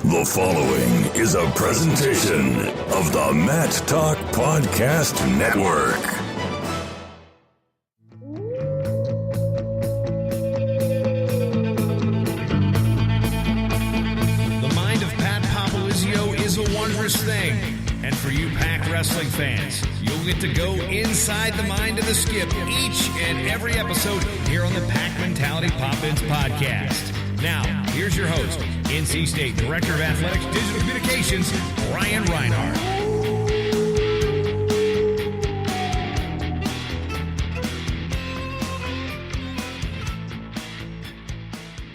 The following is a presentation of the Matt Talk Podcast Network. The mind of Pat Popolizio is a wondrous thing. And for you Pac wrestling fans, you'll get to go inside the mind of the Skip each and every episode here on the Pac Mentality Pop-Ins podcast. Now, here's your host, NC State Director of Athletics Digital Communications, Brian Reinhardt.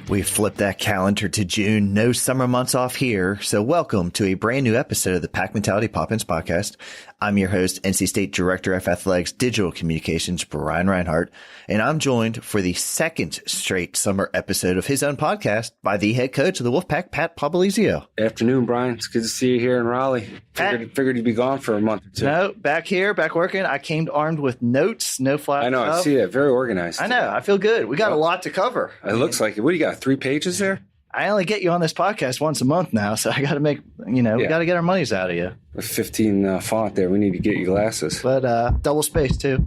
We flipped that calendar to June. No summer months off here. So welcome to a brand new episode of the Pac Mentality Pop-Ins podcast. I'm your host, NC State Director of Athletics Digital Communications, Brian Reinhardt, and I'm joined for the second straight summer episode of his own podcast by the head coach of the Wolfpack, Pat Popolizio. Afternoon, Brian. It's good to see you here in Raleigh. Figured you'd be gone for a month or two. No, back here, back working. I came armed with notes, no flat. I know, I see that. Very organized. I know. I feel good. We got a lot to cover. It looks like it. What do you got, 3 pages there? I only get you on this podcast once a month now, so I got to make, we got to get our monies out of you. With 15 font there, we need to get you glasses. But double space too.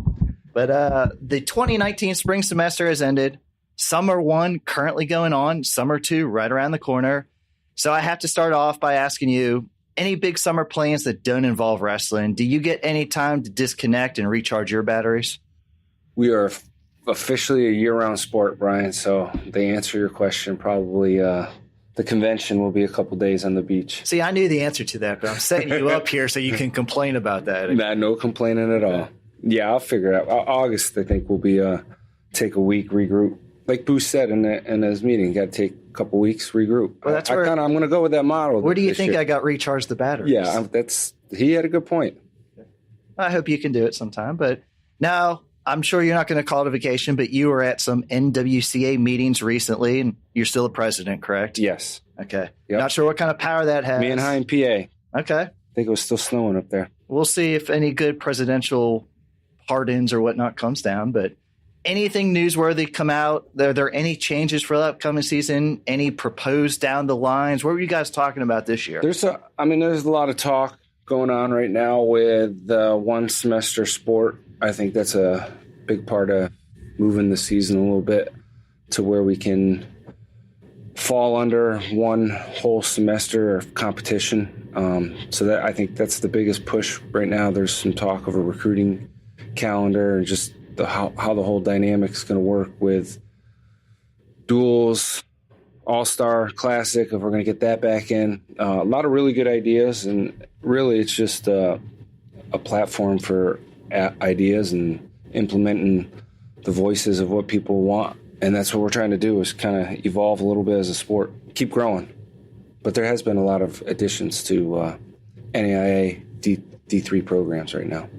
But the 2019 spring semester has ended. Summer 1 currently going on. Summer 2 right around the corner. So I have to start off by asking you, any big summer plans that don't involve wrestling? Do you get any time to disconnect and recharge your batteries? We are officially a year-round sport, Brian. So to answer your question, probably the convention will be a couple days on the beach. See, I knew the answer to that, but I'm setting you up here so you can complain about that. No complaining at all. Yeah, I'll figure it out. August, I think, will be take a week, regroup. Like Booth said in his meeting, you got to take a couple weeks, regroup. Well, that's I'm going to go with that model. Where do you think I got recharged the batteries? Yeah, he had a good point. I hope you can do it sometime. But now, I'm sure you're not going to call it a vacation, but you were at some NWCA meetings recently, and you're still a president, correct? Yes. Okay. Yep. Not sure what kind of power that has. Manheim, PA. Okay. I think it was still snowing up there. We'll see if any good presidential pardons or whatnot comes down, but anything newsworthy come out? Are there any changes for the upcoming season? Any proposed down the lines? What were you guys talking about this year? There's a lot of talk going on right now with one semester sport. I think that's a big part of moving the season a little bit to where we can fall under one whole semester of competition. So that I think that's the biggest push right now. There's some talk of a recruiting calendar and just how the whole dynamic's going to work with duels, All-Star Classic, if we're going to get that back in. A lot of really good ideas, and really it's just a platform for ideas and implementing the voices of what people want. And that's what we're trying to do, is kind of evolve a little bit as a sport, keep growing. But there has been a lot of additions to NAIA D3 programs right now.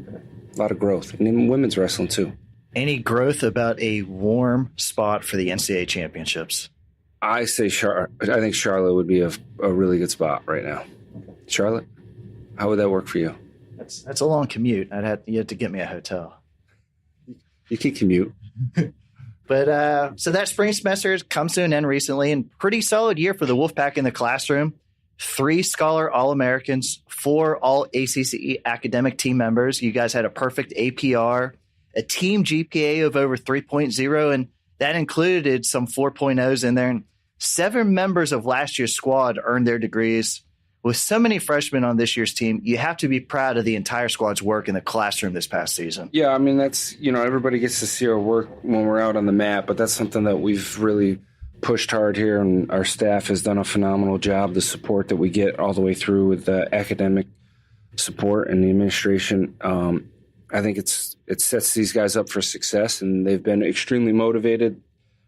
A lot of growth, and in women's wrestling too. Any growth about a warm spot for the NCAA championships? I think Charlotte would be a really good spot right now. Charlotte, how would that work for you? That's a long commute. You had to get me a hotel. You can commute. But so that spring semester comes to an end recently, and pretty solid year for the Wolfpack in the classroom. 3 Scholar All-Americans, 4 All-ACCE academic team members. You guys had a perfect APR, a team GPA of over 3.0, and that included some 4.0s in there. And 7 members of last year's squad earned their degrees. With so many freshmen on this year's team, you have to be proud of the entire squad's work in the classroom this past season. Yeah, I mean, that's, everybody gets to see our work when we're out on the mat, but that's something that we've really pushed hard here, and our staff has done a phenomenal job. The support that we get all the way through with the academic support and the administration, I think it sets these guys up for success, and they've been extremely motivated.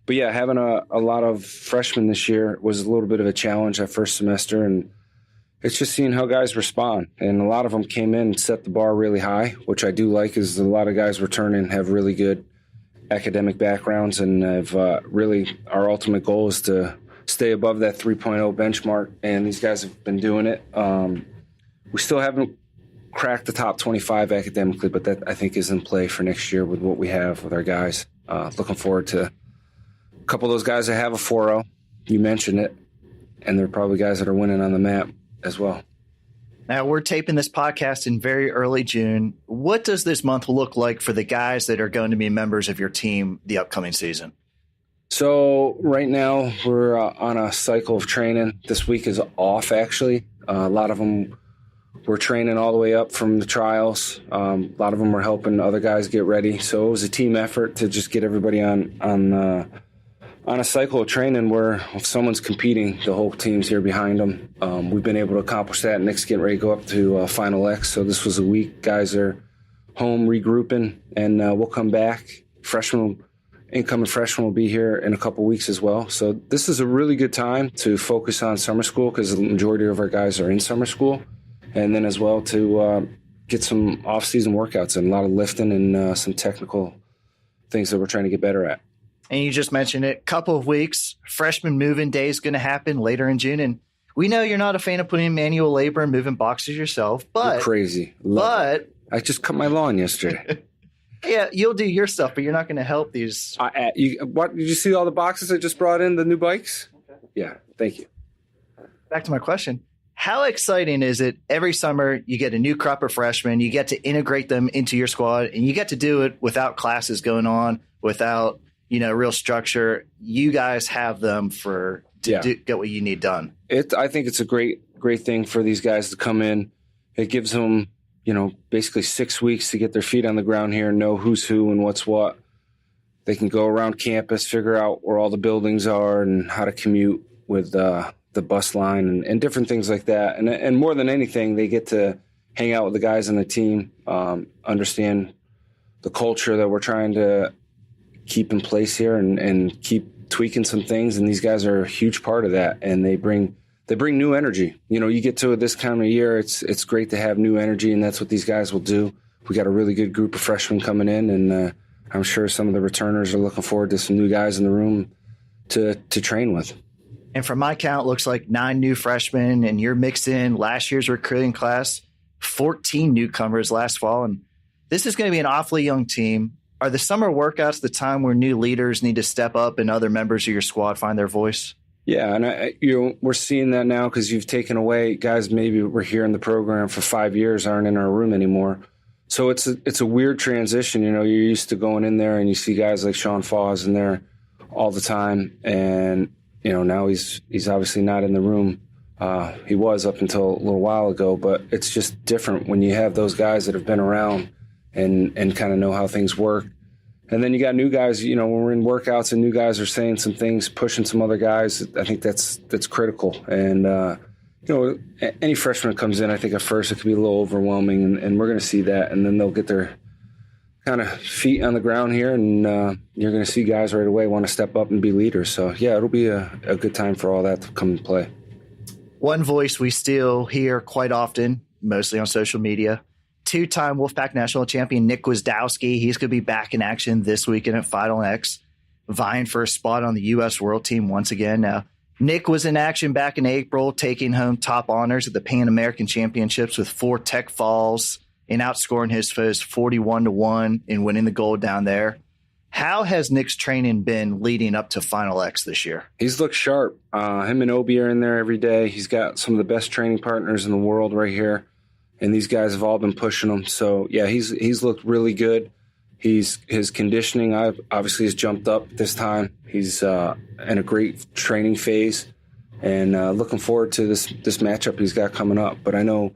But yeah, having a lot of freshmen this year was a little bit of a challenge that first semester, and it's just seeing how guys respond. And a lot of them came in and set the bar really high, which I do like, is a lot of guys returning have really good academic backgrounds, and have really, our ultimate goal is to stay above that 3.0 benchmark, and these guys have been doing it. We still haven't cracked the top 25 academically, but that I think is in play for next year with what we have with our guys. Looking forward to a couple of those guys that have a 4.0. You mentioned it. and there are probably guys that are winning on the map as well. Now, we're taping this podcast in very early June. What does this month look like for the guys that are going to be members of your team the upcoming season? So right now we're on a cycle of training. This week is off, actually. A lot of them were training all the way up from the trials. A lot of them were helping other guys get ready. So it was a team effort to just get everybody on a cycle of training where if someone's competing, the whole team's here behind them. We've been able to accomplish that. Nick's getting ready to go up to Final X. So this was a week. Guys are home regrouping, and we'll come back. Incoming freshmen will be here in a couple weeks as well. So this is a really good time to focus on summer school because the majority of our guys are in summer school. And then as well to get some off-season workouts and a lot of lifting and some technical things that we're trying to get better at. And you just mentioned it, couple of weeks, freshman move-in day is going to happen later in June. And we know you're not a fan of putting in manual labor and moving boxes yourself, but you're crazy. I just cut my lawn yesterday. Yeah, you'll do your stuff, but you're not going to help these. What did you see all the boxes I just brought in, the new bikes? Okay. Yeah, thank you. Back to my question. How exciting is it every summer you get a new crop of freshmen, you get to integrate them into your squad, and you get to do it without classes going on, without real structure. You guys have them get what you need done. I think it's a great thing for these guys to come in. It gives them, basically 6 weeks to get their feet on the ground here and know who's who and what's what. They can go around campus, figure out where all the buildings are and how to commute with the bus line and different things like that. And more than anything, they get to hang out with the guys on the team, understand the culture that we're trying to keep in place here and keep tweaking some things. And these guys are a huge part of that. And they bring new energy. You get to this time of year, it's great to have new energy, and that's what these guys will do. We got a really good group of freshmen coming in, and I'm sure some of the returners are looking forward to some new guys in the room to train with. And from my count, it looks like 9 new freshmen, and you're mixed in last year's recruiting class, 14 newcomers last fall. And this is going to be an awfully young team. Are the summer workouts the time where new leaders need to step up and other members of your squad find their voice? Yeah, and we're seeing that now because you've taken away guys maybe were here in the program for 5 years aren't in our room anymore. So it's a weird transition. You're used to going in there and you see guys like Sean Fawes in there all the time, and now he's obviously not in the room. He was up until a little while ago, but it's just different when you have those guys that have been around and kind of know how things work. And then you got new guys, when we're in workouts and new guys are saying some things, pushing some other guys, I think that's critical. And, any freshman that comes in, I think at first it could be a little overwhelming, and we're going to see that. And then they'll get their kind of feet on the ground here, and you're going to see guys right away want to step up and be leaders. So, yeah, it'll be a good time for all that to come and play. One voice we still hear quite often, mostly on social media, 2-time Wolfpack National Champion Nick Gwizdowski. He's going to be back in action this weekend at Final X, vying for a spot on the U.S. World Team once again. Now, Nick was in action back in April, taking home top honors at the Pan American Championships with 4 tech falls and outscoring his foes 41-1 and winning the gold down there. How has Nick's training been leading up to Final X this year? He's looked sharp. Him and Obi are in there every day. He's got some of the best training partners in the world right here. And these guys have all been pushing him. So, yeah, he's looked really good. His conditioning obviously has jumped up this time. He's in a great training phase, and looking forward to this matchup he's got coming up. But I know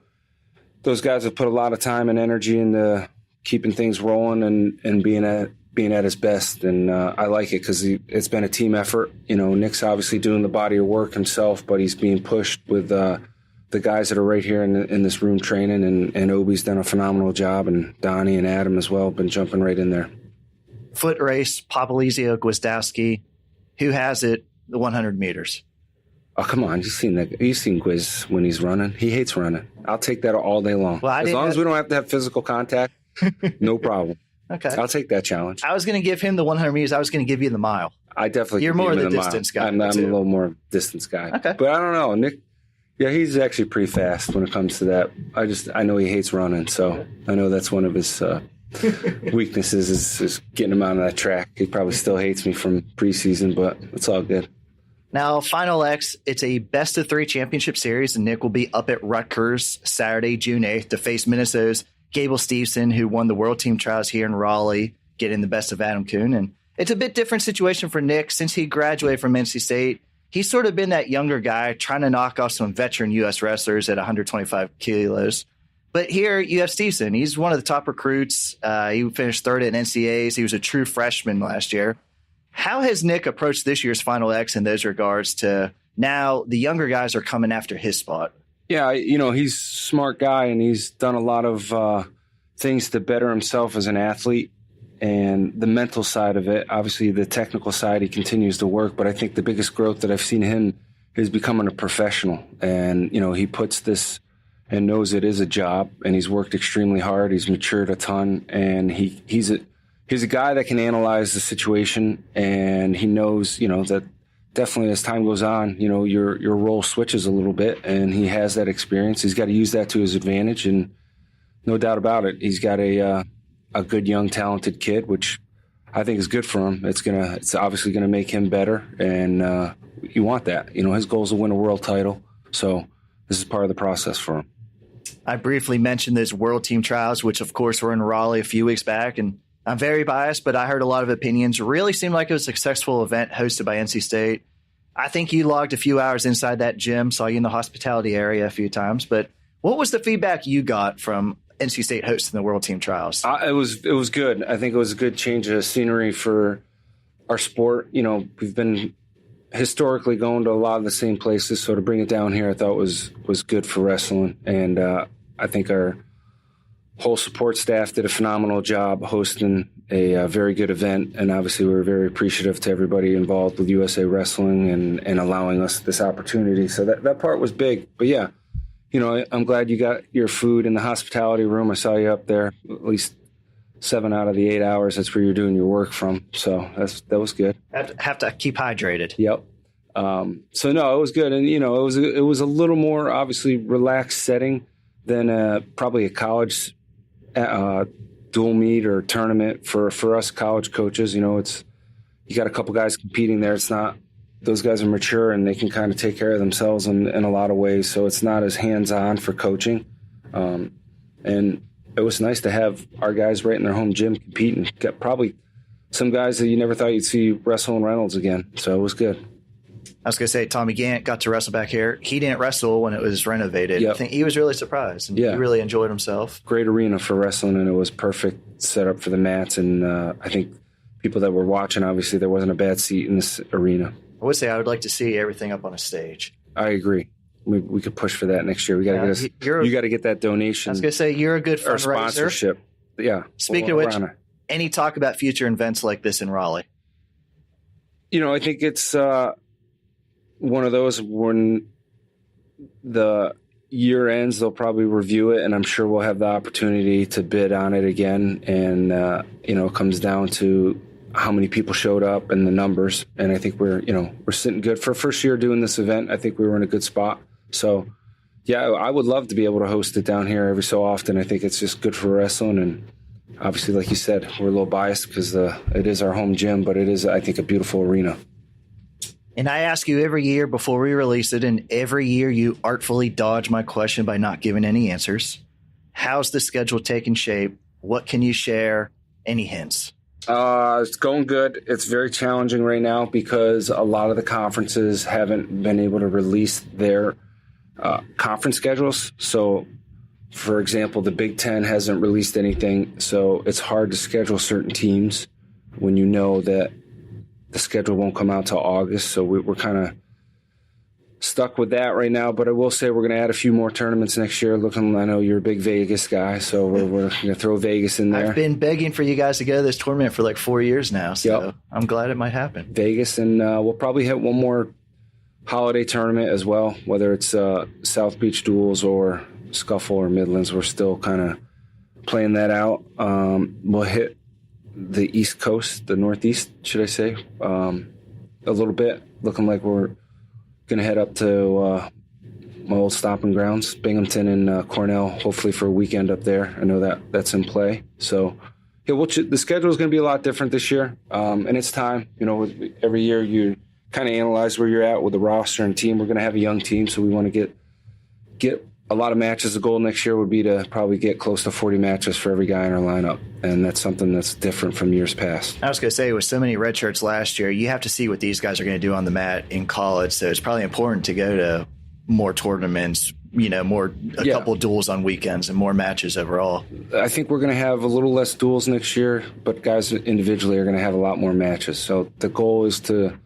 those guys have put a lot of time and energy into keeping things rolling and being at his best. And I like it because it's been a team effort. Nick's obviously doing the body of work himself, but he's being pushed with the guys that are right here in this room training, and Obi's done a phenomenal job, and Donnie and Adam as well have been jumping right in there. Foot race, Popolizio, Gwizdowski. Who has it, the 100 meters? Oh, come on. You've seen Gwiz when he's running. He hates running. I'll take that all day long. Well, as long as we don't have to have physical contact, no problem. Okay. I'll take that challenge. I was going to give him the 100 meters. I was going to give you the mile. I definitely You're more the distance guy. I'm a little more distance guy. Okay. But I don't know. Nick, yeah, he's actually pretty fast when it comes to that. I know he hates running, so I know that's one of his weaknesses is getting him out of that track. He probably still hates me from preseason, but it's all good. Now, Final X, it's a best-of-3 championship series, and Nick will be up at Rutgers Saturday, June 8th, to face Minnesota's Gable Steveson, who won the World Team Trials here in Raleigh, getting the best of Adam Kuhn. And it's a bit different situation for Nick. Since he graduated from NC State, he's sort of been that younger guy trying to knock off some veteran U.S. wrestlers at 125 kilos. But here, you have Steveson. He's one of the top recruits. He finished third at NCAAs. He was a true freshman last year. How has Nick approached this year's Final X in those regards to now the younger guys are coming after his spot? Yeah, he's a smart guy, and he's done a lot of things to better himself as an athlete. And the mental side of it, obviously the technical side, he continues to work. But I think the biggest growth that I've seen him is becoming a professional. And, he puts this and knows it is a job, and he's worked extremely hard. He's matured a ton, and he's a guy that can analyze the situation, and he knows, that definitely as time goes on, your role switches a little bit, and he has that experience. He's got to use that to his advantage, and no doubt about it, he's got a good, young, talented kid, which I think is good for him. It's obviously gonna make him better, and you want that. His goal is to win a world title, so this is part of the process for him. I briefly mentioned those World Team Trials, which of course were in Raleigh a few weeks back, and I'm very biased, but I heard a lot of opinions. Really seemed like it was a successful event hosted by NC State. I think you logged a few hours inside that gym, saw you in the hospitality area a few times. But what was the feedback you got from NC State hosting the World Team Trials? It was good. I think it was a good change of scenery for our sport. We've been historically going to a lot of the same places, so to bring it down here I thought was good for wrestling. And I think our whole support staff did a phenomenal job hosting a very good event, and obviously we're very appreciative to everybody involved with USA Wrestling and allowing us this opportunity. So that part was big. But yeah, I'm glad you got your food in the hospitality room. I saw you up there at least 7 out of the 8 hours. That's where you're doing your work from. So that was good. Have to keep hydrated. Yep. So no, it was good. And, it was a little more obviously relaxed setting than probably a college dual meet or tournament for us college coaches. It's, you got a couple guys competing there. It's not, those guys are mature and they can kind of take care of themselves in a lot of ways. So it's not as hands-on for coaching. And it was nice to have our guys right in their home gym competing. Got probably some guys that you never thought you'd see wrestle in Reynolds again. So it was good. I was going to say, Tommy Gant got to wrestle back here. He didn't wrestle when it was renovated. Yep. I think he was really surprised. And He really enjoyed himself. Great arena for wrestling, and it was perfect setup for the mats. And I think people that were watching, obviously, there wasn't a bad seat in this arena. I would say I would like to see everything up on a stage. I agree. We could push for that next year. We got to you got to get that donation. I was going to say, you're a good fundraiser. Or sponsorship. Yeah. Speaking of which, any talk about future events like this in Raleigh? I think it's one of those when the year ends, they'll probably review it, and I'm sure we'll have the opportunity to bid on it again. And, it comes down to how many people showed up and the numbers. And I think we're sitting good for first year doing this event. I think we were in a good spot. So, yeah, I would love to be able to host it down here every so often. I think it's just good for wrestling. And obviously, like you said, we're a little biased because it is our home gym, but it is, I think, a beautiful arena. And I ask you every year before we release it, and every year you artfully dodge my question by not giving any answers. How's the schedule taking shape? What can you share? Any hints? It's going good. It's very challenging right now because a lot of the conferences haven't been able to release their conference schedules. So, for example, the Big Ten hasn't released anything, so it's hard to schedule certain teams when you know that the schedule won't come out till August. So we're kind of stuck with that right now. But I will say we're going to add a few more tournaments next year. I know you're a big Vegas guy, so we're going to throw Vegas in there. I've been begging for you guys to go to this tournament for like 4 years now, so yep. I'm glad it might happen. Vegas, and we'll probably hit one more holiday tournament as well, whether it's South Beach Duels or Scuffle or Midlands. We're still kind of playing that out. We'll hit the East Coast, the Northeast, should I say, a little bit. Looking like we're going to head up to my old stomping grounds, Binghamton and Cornell, hopefully for a weekend up there. I know that's in play. So, yeah, the schedule is going to be a lot different this year, and it's time. Every year you kind of analyzed where you're at with the roster and team. We're going to have a young team, so we want to get a lot of matches. The goal next year would be to probably get close to 40 matches for every guy in our lineup, and that's something that's different from years past. I was going to say, with so many red shirts last year, you have to see what these guys are going to do on the mat in college, so it's probably important to go to more tournaments, a couple duels on weekends and more matches overall. I think we're going to have a little less duels next year, but guys individually are going to have a lot more matches. So the goal is to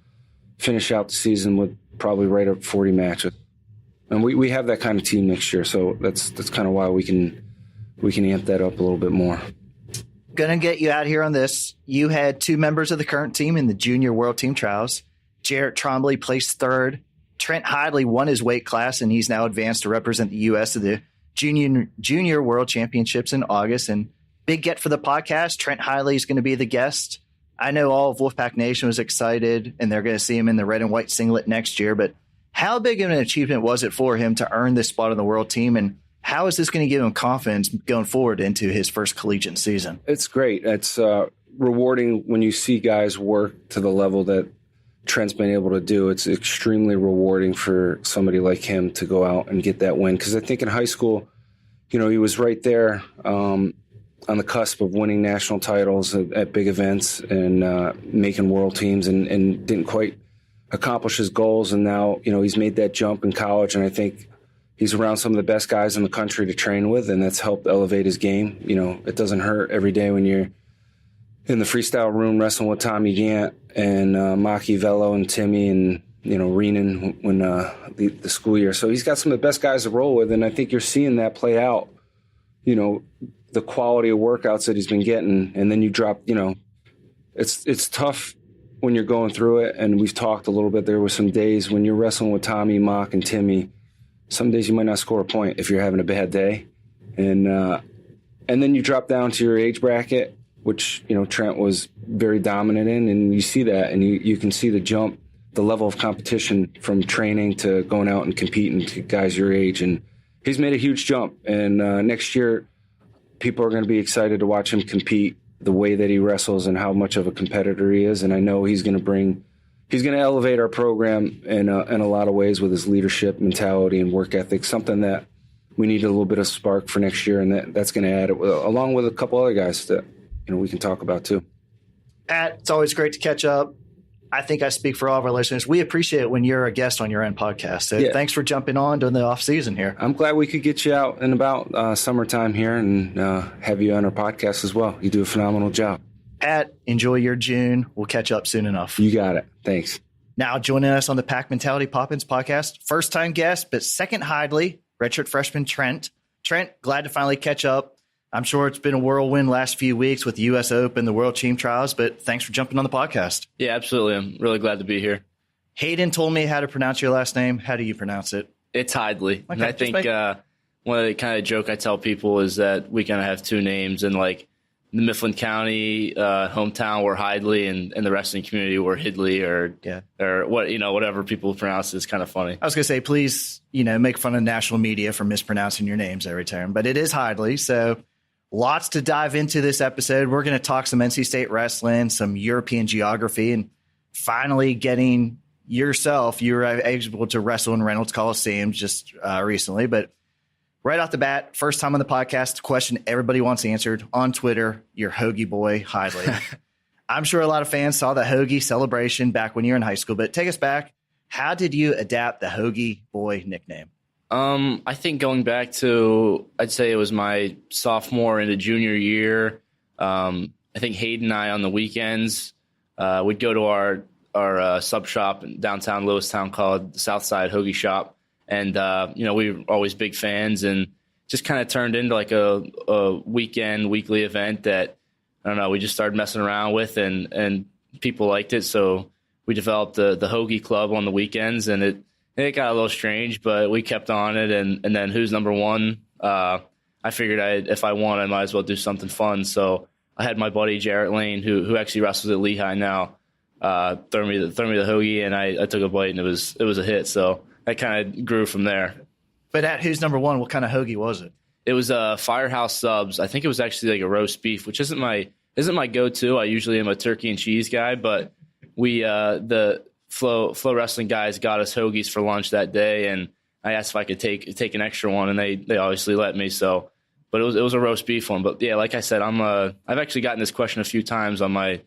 finish out the season with probably right up 40 matches. And we have that kind of team next year, so that's kind of why we can amp that up a little bit more. Gonna get you out here on this. You had two members of the current team in the junior world team trials. Jarrett Trombley placed third. Trent Hidlay won his weight class, and he's now advanced to represent the U.S. at the junior world championships in August. And big get for the podcast. Trent Hidlay is going to be the guest. I know all of Wolfpack Nation was excited, and they're going to see him in the red and white singlet next year. But how big of an achievement was it for him to earn this spot on the world team, and how is this going to give him confidence going forward into his first collegiate season? It's great. It's rewarding when you see guys work to the level that Trent's been able to do. It's extremely rewarding for somebody like him to go out and get that win. Because I think in high school, he was right there on the cusp of winning national titles at big events and making world teams and didn't quite accomplish his goals. And now, he's made that jump in college. And I think he's around some of the best guys in the country to train with, and that's helped elevate his game. It doesn't hurt every day when you're in the freestyle room wrestling with Tommy Gant and Maki Velo and Timmy and, Renan when the school year. So he's got some of the best guys to roll with, and I think you're seeing that play out, the quality of workouts that he's been getting. And then you drop, it's tough when you're going through it, and we've talked a little bit. There were some days when you're wrestling with Tommy, Mock, and Timmy, some days you might not score a point if you're having a bad day. And then you drop down to your age bracket, which, Trent was very dominant in, and you see that, and you can see the jump, the level of competition from training to going out and competing to guys your age. And he's made a huge jump. And next year, people are going to be excited to watch him compete, the way that he wrestles and how much of a competitor he is. And I know he's going to elevate our program in a lot of ways with his leadership mentality and work ethic, something that we need a little bit of spark for next year. And that's going to add it, along with a couple other guys that we can talk about too. Pat, it's always great to catch up. I think I speak for all of our listeners. We appreciate it when you're a guest on your own podcast. So Thanks for jumping on during the off season here. I'm glad we could get you out and about summertime here and have you on our podcast as well. You do a phenomenal job. Pat, enjoy your June. We'll catch up soon enough. You got it. Thanks. Now joining us on the Pack Mentality Pop-Ins podcast, first time guest, but second Hidlay, redshirt freshman Trent. Trent, glad to finally catch up. I'm sure it's been a whirlwind last few weeks with the U.S. Open, the World Team Trials, but thanks for jumping on the podcast. Yeah, absolutely. I'm really glad to be here. Hayden told me how to pronounce your last name. How do you pronounce it? It's Hidlay. Okay, and I think one of the kind of joke I tell people is that we kind of have two names, and like the Mifflin County hometown we're Hidlay, and the wrestling community we're Hidlay or what whatever people pronounce is kind of funny. I was gonna say, please make fun of national media for mispronouncing your names every time, but it is Hidlay. So lots to dive into this episode. We're going to talk some NC State wrestling, some European geography, and finally getting you were able to wrestle in Reynolds Coliseum just recently. But right off the bat, first time on the podcast, question everybody wants answered on Twitter, your Hoagie boy, Hidlay. I'm sure a lot of fans saw the Hoagie celebration back when you were in high school, but take us back. How did you adapt the Hoagie boy nickname? I think going back to, I'd say it was my sophomore into junior year. I think Hayden and I on the weekends, we'd go to our sub shop in downtown Lewistown called the Southside Hoagie Shop. And, we were always big fans, and just kind of turned into like a weekly event that, I don't know, we just started messing around with, and people liked it. So we developed the Hoagie Club on the weekends, and it got a little strange, but we kept on it. And then who's number one? I figured if I won, I might as well do something fun. So I had my buddy Jarrett Lane, who actually wrestles at Lehigh now, throw me the Hoagie, and I took a bite, and it was a hit. So I kind of grew from there. But at who's number one, what kind of Hoagie was it? It was Firehouse Subs. I think it was actually like a roast beef, which isn't my go-to. I usually am a turkey and cheese guy, but we the Flow Wrestling guys got us hoagies for lunch that day, and I asked if I could take an extra one, and they obviously let me. So, but it was a roast beef one. But yeah, like I said, I've actually gotten this question a few times on my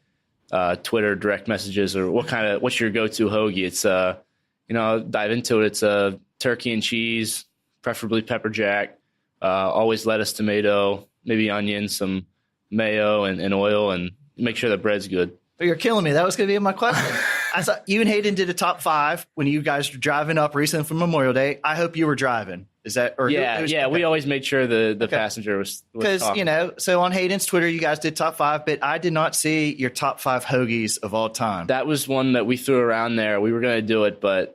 Twitter direct messages, or what's your go-to hoagie? It's dive into it. It's turkey and cheese, preferably pepper jack, always lettuce, tomato, maybe onion, some mayo and oil, and make sure the bread's good. But you're killing me. That was going to be my question. I saw you and Hayden did a top 5 when you guys were driving up recently from Memorial Day. I hope you were driving. Is that? Or yeah. Okay. We always made sure the passenger was because so on Hayden's Twitter, you guys did top 5, but I did not see your top 5 hoagies of all time. That was one that we threw around there. We were going to do it, but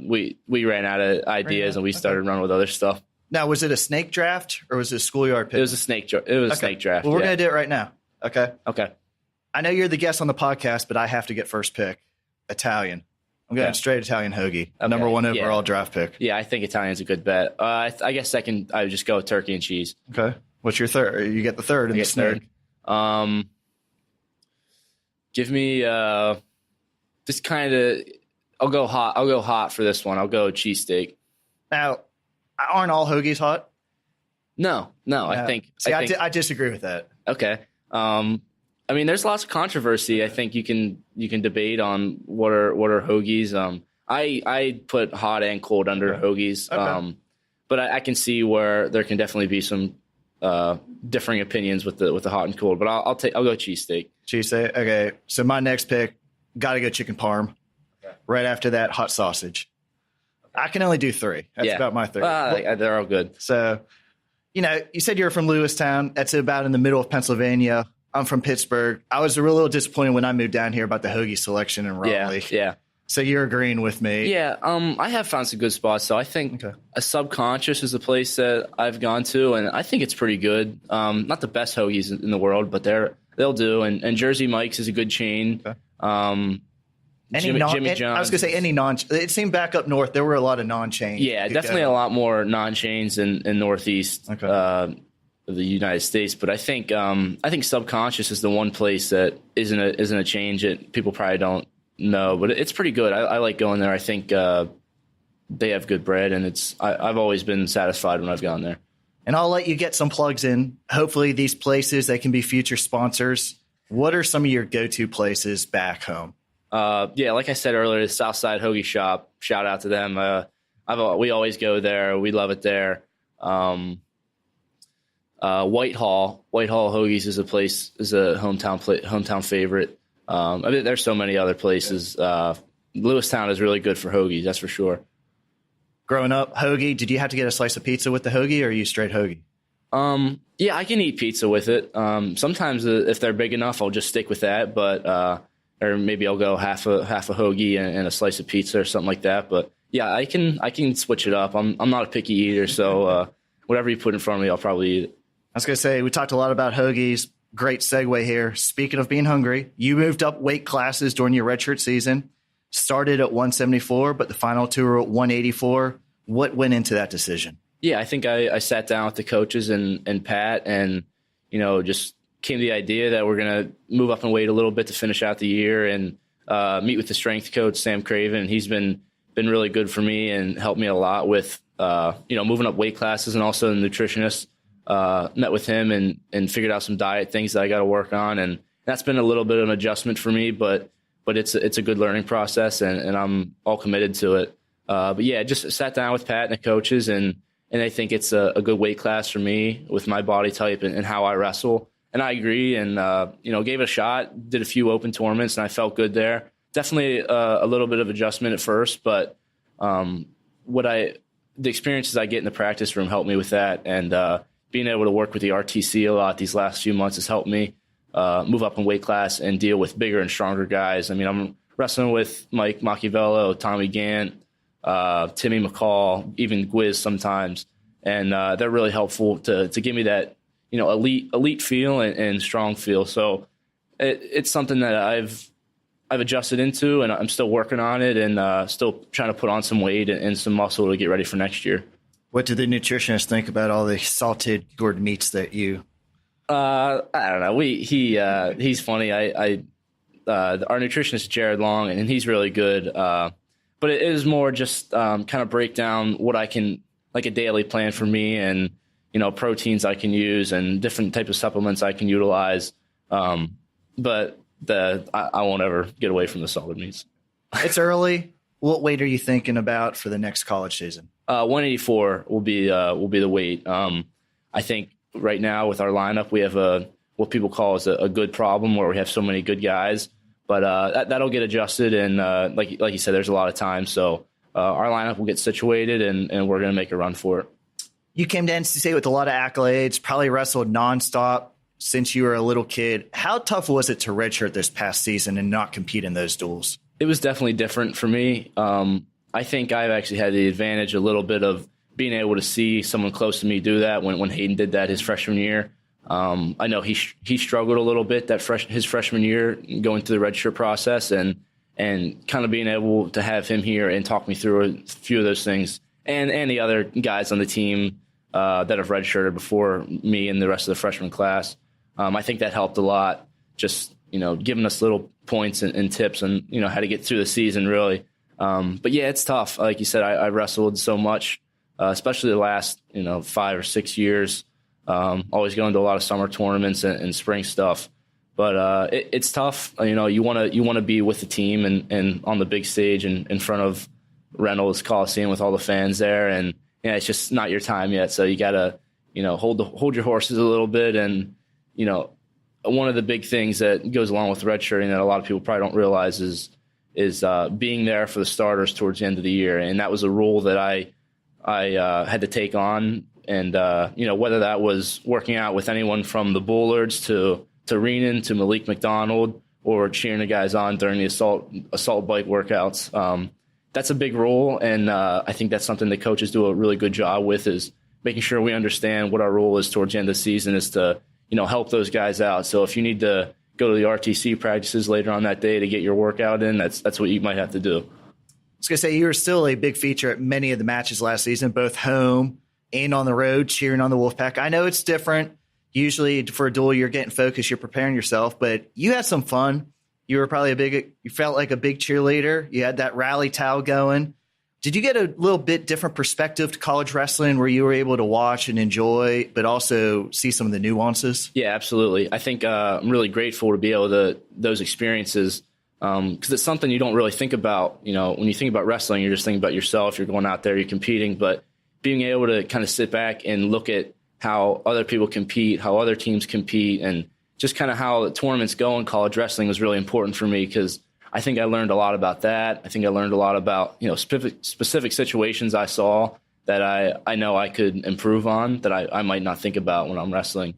we ran out of ideas and we started running with other stuff. Now, was it a snake draft or was it a schoolyard pick? It was a snake. It was a snake draft. Well, we're going to do it right now. Okay. Okay. I know you're the guest on the podcast, but I have to get first pick. Italian. I'm going straight Italian hoagie. Okay. Number 1 overall draft pick. Yeah, I think Italian's a good bet. I guess second, I would just go with turkey and cheese. Okay. What's your third? You get the third and the snake. Give me just kind of. I'll go hot for this one. I'll go cheesesteak. Now, aren't all hoagies hot? No. I think. I disagree with that. Okay. I mean, there's lots of controversy. I think you can debate on what are hoagies. I put hot and cold under hoagies. Okay. But I can see where there can definitely be some differing opinions with the hot and cold. But I'll go cheesesteak. Cheesesteak. Okay. So my next pick, got to go chicken parm. Okay. Right after that, hot sausage. I can only do 3. That's about my 3. They're all good. So, you said you're from Lewistown. That's about in the middle of Pennsylvania. I'm from Pittsburgh. I was a little disappointed when I moved down here about the hoagie selection in Raleigh. Yeah. So you're agreeing with me. Yeah. I have found some good spots. So I think a Subconscious is a place that I've gone to, and I think it's pretty good. Not the best hoagies in the world, but they'll do. And Jersey Mike's is a good chain. Okay. Jimmy John's. I was going to say any non. It seemed back up north there were a lot of non-chains. Yeah, definitely a lot more non-chains in Northeast. Okay. Of the United States, but I think Subconscious is the one place that isn't a change that people probably don't know, but it's pretty good. I like going there. I think they have good bread, and I've always been satisfied when I've gone there. And I'll let you get some plugs in. Hopefully, these places they can be future sponsors. What are some of your go-to places back home? Like I said earlier, the Southside Hoagie Shop. Shout out to them. We always go there. We love it there. Whitehall Hoagies is a hometown favorite. I mean, there's so many other places. Lewistown is really good for hoagies, that's for sure. Growing up, hoagie, did you have to get a slice of pizza with the hoagie, or are you straight hoagie? Yeah, I can eat pizza with it. Sometimes if they're big enough, I'll just stick with that, but or maybe I'll go half a hoagie and a slice of pizza or something like that. But yeah, I can switch it up. I'm not a picky eater, so whatever you put in front of me, I'll probably eat it. I was going to say, we talked a lot about hoagies. Great segue here. Speaking of being hungry, you moved up weight classes during your redshirt season. Started at 174, but the final 2 were at 184. What went into that decision? Yeah, I think I sat down with the coaches and Pat and, just came to the idea that we're going to move up in weight a little bit to finish out the year and meet with the strength coach, Sam Craven. He's been really good for me and helped me a lot with, moving up weight classes, and also the nutritionist. Met with him and figured out some diet things that I got to work on. And that's been a little bit of an adjustment for me, but it's a good learning process, and I'm all committed to it. But yeah, just sat down with Pat and the coaches, and I think it's a good weight class for me with my body type and how I wrestle. And I agree, and gave it a shot, did a few open tournaments, and I felt good there. Definitely a little bit of adjustment at first, but the experiences I get in the practice room helped me with that, and being able to work with the RTC a lot these last few months has helped me move up in weight class and deal with bigger and stronger guys. I mean, I'm wrestling with Mike Machiavello, Tommy Gant, Timmy McCall, even Gwiz sometimes, and they're really helpful to give me that elite feel and strong feel. So it's something that I've adjusted into, and I'm still working on it, and still trying to put on some weight and some muscle to get ready for next year. What did the nutritionist think about all the salted gourd meats that you? I don't know. He's funny. I our nutritionist Jared Long, and he's really good. But it is more just kind of break down what I can, like a daily plan for me, and proteins I can use and different type of supplements I can utilize. But I won't ever get away from the solid meats. It's early. What weight are you thinking about for the next college season? 184 will be the weight. I think right now with our lineup, we have what people call is a good problem, where we have so many good guys. But that'll get adjusted, and like you said, there's a lot of time. So our lineup will get situated, and we're going to make a run for it. You came to NC State with a lot of accolades, probably wrestled nonstop since you were a little kid. How tough was it to redshirt this past season and not compete in those duels? It was definitely different for me. I think I've actually had the advantage a little bit of being able to see someone close to me do that when Hayden did that his freshman year. I know he struggled a little bit his freshman year going through the redshirt process, and kind of being able to have him here and talk me through a few of those things, and the other guys on the team that have redshirted before me and the rest of the freshman class. I think that helped a lot, just giving us little points and tips on how to get through the season, really. But yeah, it's tough. Like you said, I wrestled so much, especially the last 5 or 6 years. Always going to a lot of summer tournaments and spring stuff. But it's tough. You want to be with the team and on the big stage and in front of Reynolds Coliseum with all the fans there, and it's just not your time yet. So you gotta hold your horses a little bit. And one of the big things that goes along with redshirting that a lot of people probably don't realize is being there for the starters towards the end of the year. And that was a rule that I had to take on. And, whether that was working out with anyone from the Bullards to Reenan to Malik McDonald, or cheering the guys on during the assault bike workouts, that's a big role. And I think that's something that coaches do a really good job with, is making sure we understand what our role is towards the end of the season, is to, help those guys out. So if you need to go to the RTC practices later on that day to get your workout in, that's what you might have to do. I was going to say, you were still a big feature at many of the matches last season, both home and on the road, cheering on the Wolfpack. I know it's different. Usually for a duel, you're getting focused, you're preparing yourself, but you had some fun. You were probably you felt like a big cheerleader. You had that rally towel going. Did you get a little bit different perspective to college wrestling, where you were able to watch and enjoy, but also see some of the nuances? Yeah, absolutely. I think I'm really grateful to be able those experiences, because it's something you don't really think about. When you think about wrestling, you're just thinking about yourself. You're going out there, you're competing, but being able to kind of sit back and look at how other people compete, how other teams compete, and just kind of how the tournaments go in college wrestling was really important for me, because I think I learned a lot about that. I think I learned a lot about specific situations I saw that I know I could improve on, that I might not think about when I'm wrestling.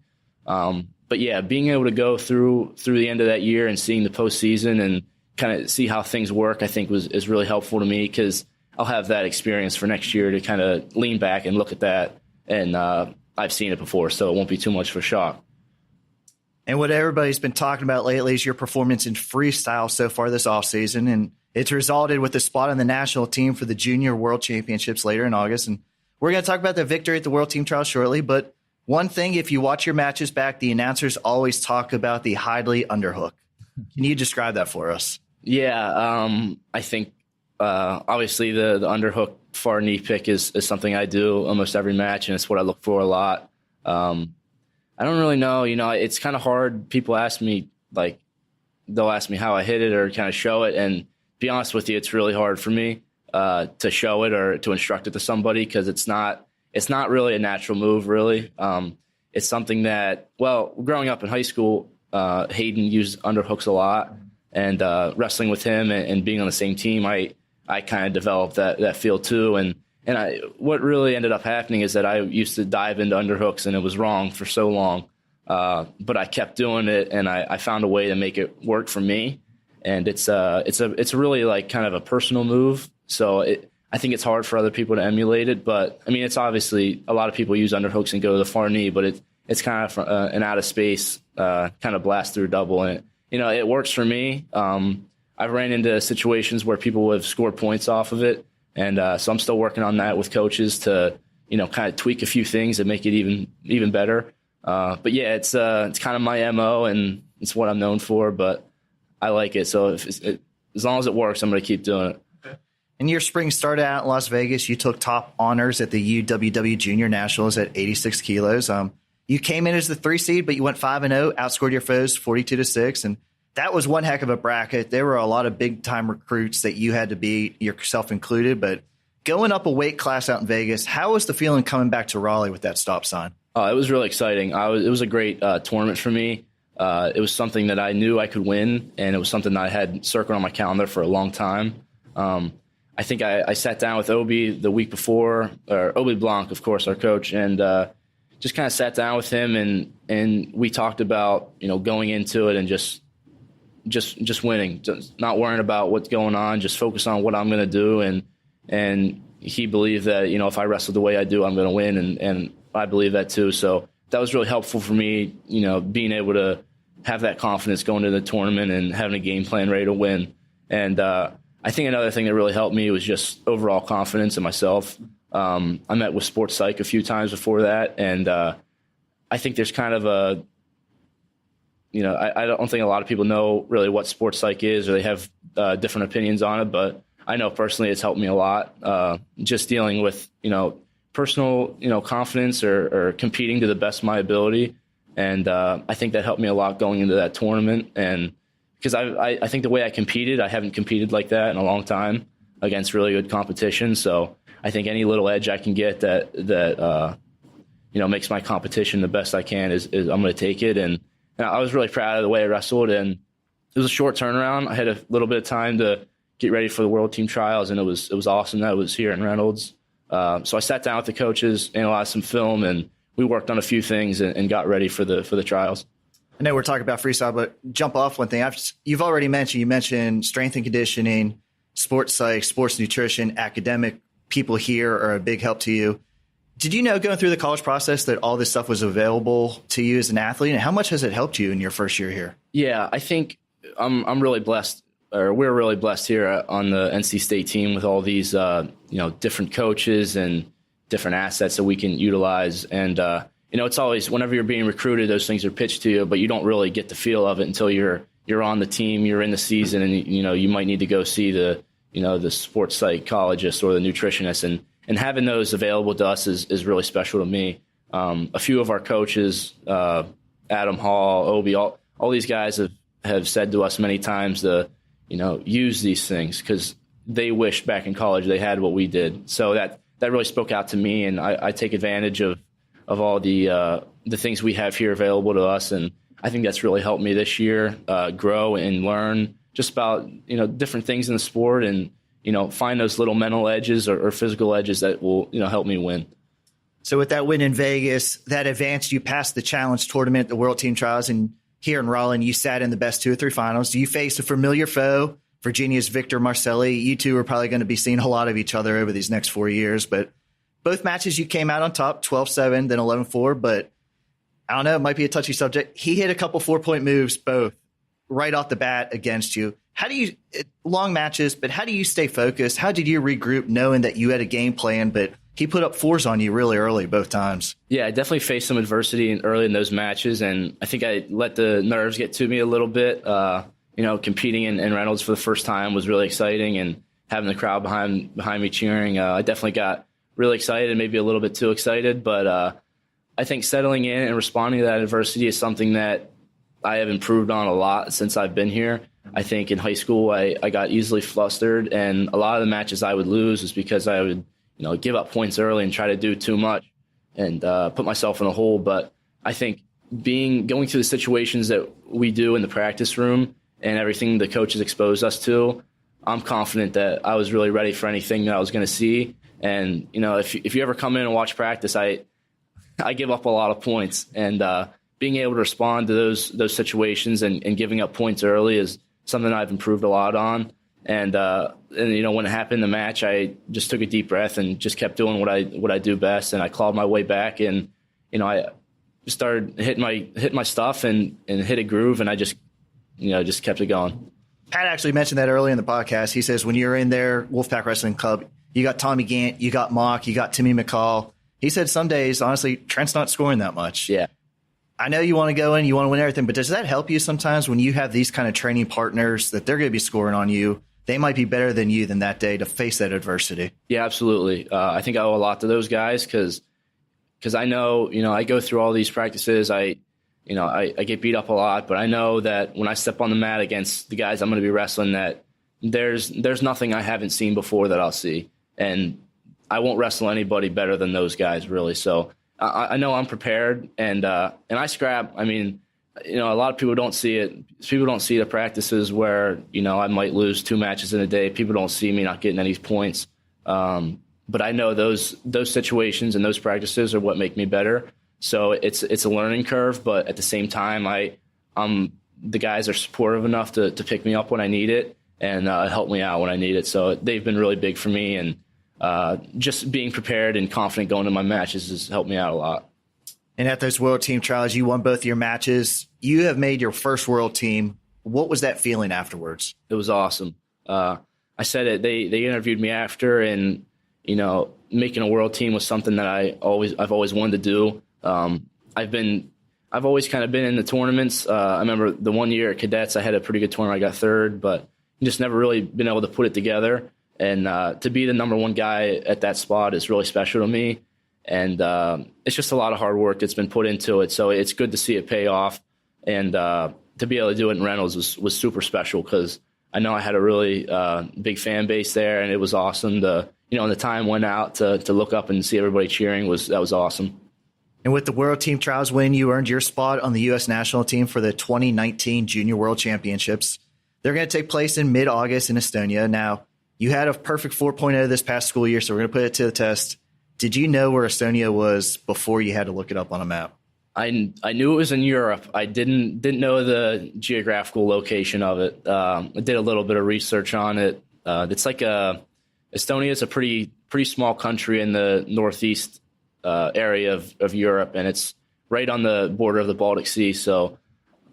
But yeah, being able to go through the end of that year and seeing the postseason and kind of see how things work, I think is really helpful to me, because I'll have that experience for next year to kind of lean back and look at that. And I've seen it before, so it won't be too much of a shock. And what everybody's been talking about lately is your performance in freestyle so far this offseason. And it's resulted with a spot on the national team for the Junior World Championships later in August. And we're going to talk about the victory at the World Team Trials shortly. But one thing, if you watch your matches back, the announcers always talk about the Hidlay underhook. Can you describe that for us? Yeah, I think obviously the underhook far knee pick is something I do almost every match, and it's what I look for a lot. I don't really know. It's kind of hard. People ask me, they'll ask me how I hit it or kind of show it. And to be honest with you, it's really hard for me to show it or to instruct it to somebody, because it's not really a natural move, really. It's something that, growing up in high school, Hayden used underhooks a lot, and wrestling with him and being on the same team, I kind of developed that feel too. And what really ended up happening is that I used to dive into underhooks, and it was wrong for so long. But I kept doing it, and I found a way to make it work for me. And it's really kind of a personal move. So I think it's hard for other people to emulate it. But I mean, it's obviously a lot of people use underhooks and go to the far knee, but it's kind of an out of space kind of blast through double, and it works for me. I've ran into situations where people have scored points off of it. And so I'm still working on that with coaches to, kind of tweak a few things and make it even better. But yeah, it's kind of my MO, and it's what I'm known for. But I like it. So as long as it works, I'm going to keep doing it. And your spring started out in Las Vegas. You took top honors at the UWW Junior Nationals at 86 kilos. You came in as the 3 seed, but you went 5-0, outscored your foes 42-6. And that was one heck of a bracket. There were a lot of big time recruits that you had to beat, yourself included. But going up a weight class out in Vegas, how was the feeling coming back to Raleigh with that stop sign? It was really exciting. It was a great tournament for me. It was something that I knew I could win, and it was something that I had circled on my calendar for a long time. I think I sat down with Obi the week before, or Obi Blanc, of course, our coach, and just kind of sat down with him, and we talked about, you know, going into it and just winning, just not worrying about what's going on, just focus on what I'm going to do. And he believed that, you know, if I wrestle the way I do, I'm going to win, and I believe that too. So that was really helpful for me, you know, being able to have that confidence going into the tournament and having a game plan ready to win. And I think another thing that really helped me was just overall confidence in myself. I met with sports psych a few times before that, and I think there's kind of a, you know, I don't think a lot of people know really what sports psych is, or they have different opinions on it, but I know personally it's helped me a lot, just dealing with, you know, personal, you know, confidence or competing to the best of my ability. And I think that helped me a lot going into that tournament. And because I think the way I competed, I haven't competed like that in a long time against really good competition. So I think any little edge I can get that you know, makes my competition the best I can is I'm going to take it. And I was really proud of the way I wrestled, and it was a short turnaround. I had a little bit of time to get ready for the World Team Trials, and it was awesome that it was here in Reynolds. So I sat down with the coaches, analyzed some film, and we worked on a few things and got ready for the trials. I know we're talking about freestyle, but jump off one thing. You've already mentioned strength and conditioning, sports psych, sports nutrition, academic people here are a big help to you. Did you know going through the college process that all this stuff was available to you as an athlete? And how much has it helped you in your first year here? Yeah, I think I'm really blessed, or we're really blessed here on the NC State team with all these you know, different coaches and different assets that we can utilize. And you know, it's always, whenever you're being recruited, those things are pitched to you, but you don't really get the feel of it until you're on the team, you're in the season, and you know, you might need to go see the sports psychologist or the nutritionist, and having those available to us is really special to me. A few of our coaches, Adam Hall, Obi, all these guys have said to us many times to, you know, use these things, because they wish back in college they had what we did. So that really spoke out to me, and I take advantage of all the things we have here available to us, and I think that's really helped me this year grow and learn just about, you know, different things in the sport, and, you know, find those little mental edges or physical edges that will, you know, help me win. So with that win in Vegas, that advanced you past the challenge tournament at the World Team Trials, and here in Raleigh, you sat in the best 2 or 3 finals. You faced a familiar foe, Virginia's Victor Marcelli. You two are probably going to be seeing a lot of each other over these next 4 years, but both matches you came out on top, 12-7, then 11-4, but I don't know, it might be a touchy subject. He hit a couple 4-point moves both right off the bat against you. How do you, long matches, but how do you stay focused? How did you regroup knowing that you had a game plan, but he put up 4s on you really early both times? Yeah, I definitely faced some adversity early in those matches, and I think I let the nerves get to me a little bit. You know, competing in Reynolds for the first time was really exciting, and having the crowd behind me cheering, I definitely got really excited, and maybe a little bit too excited, but I think settling in and responding to that adversity is something that I have improved on a lot since I've been here. I think in high school I got easily flustered, and a lot of the matches I would lose is because I would, you know, give up points early and try to do too much and put myself in a hole. But I think going through the situations that we do in the practice room and everything the coaches exposed us to, I'm confident that I was really ready for anything that I was going to see. And, you know, if you ever come in and watch practice, I give up a lot of points, and being able to respond to those situations and giving up points early is something I've improved a lot on. And you know, when it happened in the match, I just took a deep breath and just kept doing what I do best, and I clawed my way back, and, you know, I started hitting my stuff and hit a groove, and I just kept it going. Pat actually mentioned that early in the podcast. He says when you're in there, Wolfpack Wrestling Club, you got Tommy Gant, you got Mock, you got Timmy McCall. He said some days, honestly, Trent's not scoring that much. Yeah. I know you want to go in, you want to win everything, but does that help you sometimes when you have these kind of training partners that they're going to be scoring on you? They might be better than you than that day to face that adversity. Yeah, absolutely. I think I owe a lot to those guys because I know, I go through all these practices. I get beat up a lot, but I know that when I step on the mat against the guys I'm going to be wrestling, that there's nothing I haven't seen before that I'll see. And I won't wrestle anybody better than those guys, really. So I know I'm prepared, and I scrap. I mean, a lot of people don't see it. People don't see the practices where, I might lose 2 matches in a day. People don't see me not getting any points. But I know those situations and those practices are what make me better. So it's a learning curve, but at the same time, the guys are supportive enough to pick me up when I need it and help me out when I need it. So they've been really big for me, and just being prepared and confident going to my matches has helped me out a lot. And at those World Team Trials, you won both your matches. You have made your first World Team. What was that feeling afterwards? It was awesome. I said it. They interviewed me after, and making a World Team was something that I've always wanted to do. I've always kind of been in the tournaments. I remember the one year at Cadets, I had a pretty good tournament. I got 3rd, but just never really been able to put it together. And to be the number 1 guy at that spot is really special to me. And it's just a lot of hard work that's been put into it. So it's good to see it pay off. And to be able to do it in Reynolds was super special because I know I had a really big fan base there, and it was awesome to, when the time went out to look up and see everybody cheering, that was awesome. And with the World Team Trials win, you earned your spot on the U.S. national team for the 2019 Junior World Championships. They're going to take place in mid-August in Estonia. Now, you had a perfect 4.0 this past school year, so we're going to put it to the test. Did you know where Estonia was before you had to look it up on a map? I knew it was in Europe. I didn't know the geographical location of it. I did a little bit of research on it. It's like Estonia is a pretty small country in the northeast area of Europe, and it's right on the border of the Baltic Sea. So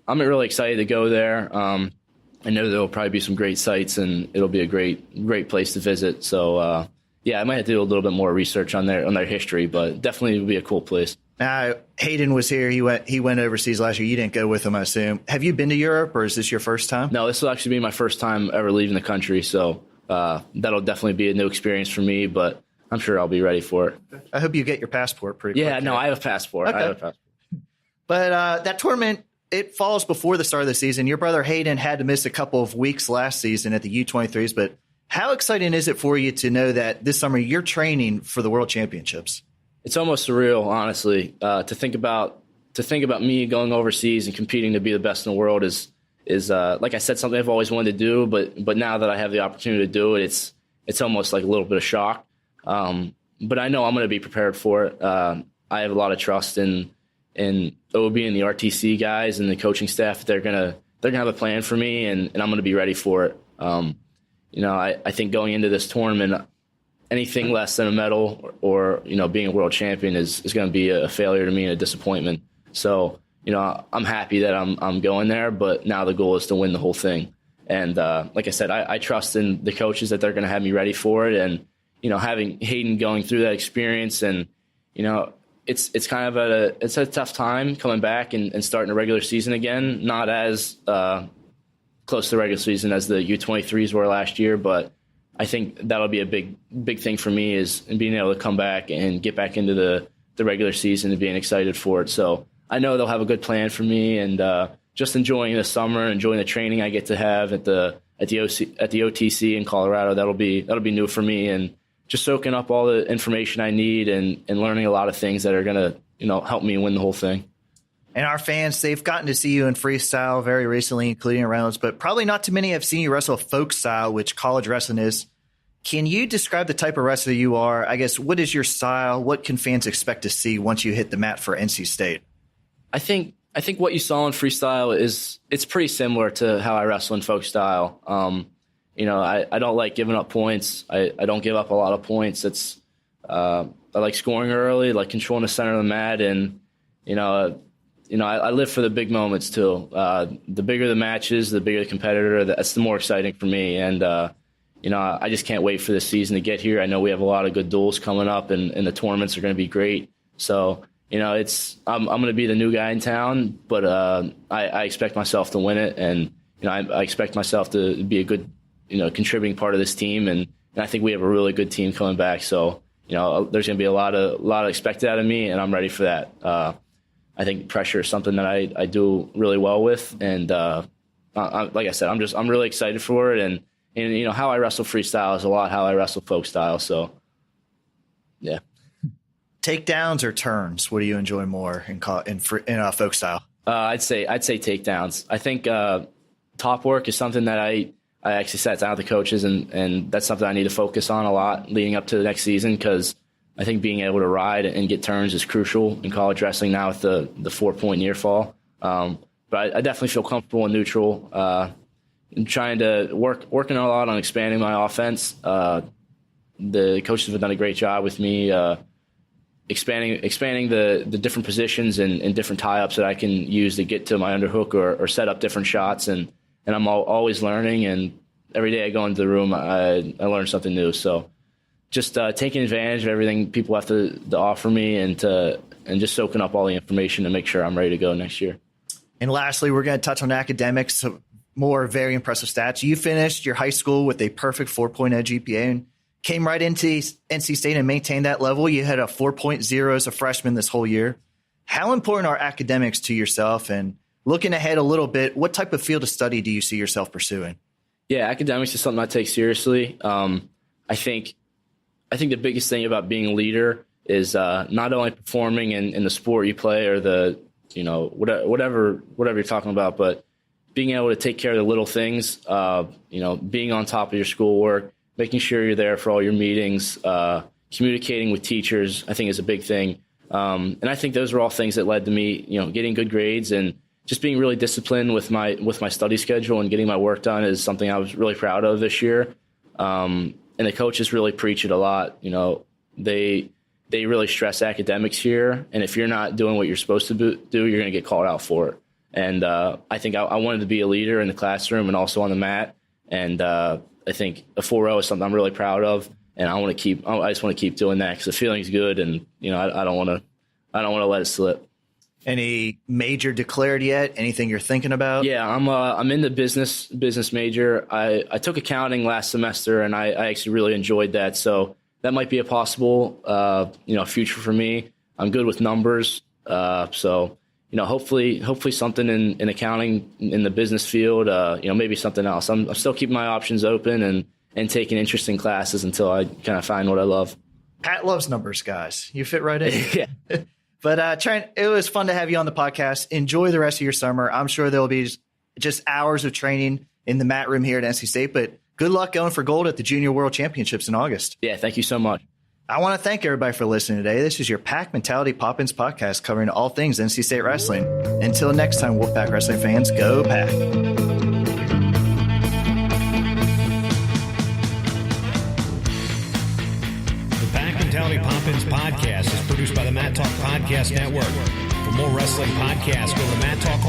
I'm really excited to go there. I know there will probably be some great sites, and it'll be a great place to visit. So I might have to do a little bit more research on their history, but definitely will be a cool place. Hayden was here. He went overseas last year. You didn't go with him, I assume. Have you been to Europe, or is this your first time? No, this will actually be my first time ever leaving the country. So that'll definitely be a new experience for me, but I'm sure I'll be ready for it. I hope you get your passport pretty quick. Yeah, no, I have a passport. Okay. I have a passport. But that tournament, it falls before the start of the season. Your brother Hayden had to miss a couple of weeks last season at the U23s, but how exciting is it for you to know that this summer you're training for the World Championships? It's almost surreal, honestly, to think about me going overseas and competing to be the best in the world is like I said, something I've always wanted to do. But now that I have the opportunity to do it, it's almost like a little bit of shock. But I know I'm going to be prepared for it. I have a lot of trust in OB and the RTC guys and the coaching staff. They're gonna have a plan for me, and I'm going to be ready for it. I think going into this tournament, anything less than a medal or being a world champion is going to be a failure to me and a disappointment. So, I'm happy that I'm going there, but now the goal is to win the whole thing. And like I said, I trust in the coaches that they're going to have me ready for it. And, having Hayden going through that experience and, it's kind of a tough time coming back and starting a regular season again, not as close to the regular season as the U23s were last year, but I think that'll be a big thing for me is being able to come back and get back into the regular season and being excited for it. So I know they'll have a good plan for me, and just enjoying the summer, enjoying the training I get to have at the OTC in Colorado. That'll be new for me, and just soaking up all the information I need and learning a lot of things that are going to help me win the whole thing. And our fans, they've gotten to see you in freestyle very recently, including Reynolds, but probably not too many have seen you wrestle folk style, which college wrestling is. Can you describe the type of wrestler you are? I guess, what is your style? What can fans expect to see once you hit the mat for NC State? I think what you saw in freestyle it's pretty similar to how I wrestle in folk style. I don't like giving up points. I don't give up a lot of points. I like scoring early, like controlling the center of the mat, and I live for the big moments too. The bigger the matches, the bigger the competitor, that's the more exciting for me. And I just can't wait for this season to get here. I know we have a lot of good duels coming up, and the tournaments are going to be great. So I'm going to be the new guy in town, but I expect myself to win it, and I expect myself to be a good contributing part of this team, and I think we have a really good team coming back. So there's going to be a lot of expected out of me, and I'm ready for that. I think pressure is something that I do really well with, and like I said, I'm really excited for it, and how I wrestle freestyle is a lot how I wrestle folk style. So yeah. Takedowns or turns? What do you enjoy more in folk style? I'd say takedowns. I think top work is something that I actually sat down with the coaches, and that's something I need to focus on a lot leading up to the next season, because I think being able to ride and get turns is crucial in college wrestling now with the 4-point near fall. But I definitely feel comfortable in neutral. I'm trying to working a lot on expanding my offense. The coaches have done a great job with me expanding the different positions and different tie-ups that I can use to get to my underhook or set up different shots. And I'm always learning, and every day I go into the room, I learn something new. So just taking advantage of everything people have to offer me, and just soaking up all the information to make sure I'm ready to go next year. And lastly, we're going to touch on academics, so more very impressive stats. You finished your high school with a perfect 4.0 GPA and came right into NC State and maintained that level. You had a 4.0 as a freshman this whole year. How important are academics to yourself? And looking ahead a little bit, what type of field of study do you see yourself pursuing? Yeah, academics is something I take seriously. I think the biggest thing about being a leader is not only performing in the sport you play or the whatever you're talking about, but being able to take care of the little things. Being on top of your schoolwork, making sure you're there for all your meetings, communicating with teachers, I think is a big thing. And I think those are all things that led to me, getting good grades, and just being really disciplined with my study schedule and getting my work done is something I was really proud of this year. And the coaches really preach it a lot. They really stress academics here, and if you're not doing what you're supposed to do, you're going to get called out for it. And I think I wanted to be a leader in the classroom and also on the mat. And I think a 4.0 is something I'm really proud of, and I just want to keep doing that because the feeling's good, and I don't want to let it slip. Any major declared yet? Anything you're thinking about? Yeah, I'm in the business major. I took accounting last semester, and I actually really enjoyed that. So that might be a possible future for me. I'm good with numbers, so hopefully something in accounting in the business field. Maybe something else. I'm still keeping my options open and taking interesting classes until I kind of find what I love. Pat loves numbers, guys. You fit right in. Yeah. But Trent, it was fun to have you on the podcast. Enjoy the rest of your summer. I'm sure there'll be just hours of training in the mat room here at NC State, but good luck going for gold at the Junior World Championships in August. Yeah, thank you so much. I want to thank everybody for listening today. This is your Pack Mentality Pop-Ins podcast covering all things NC State wrestling. Until next time, Wolfpack wrestling fans, go Pack. Mentality Pop-Ins podcast is produced by the Mat Talk Podcast Network. For more wrestling podcasts, go to mattalk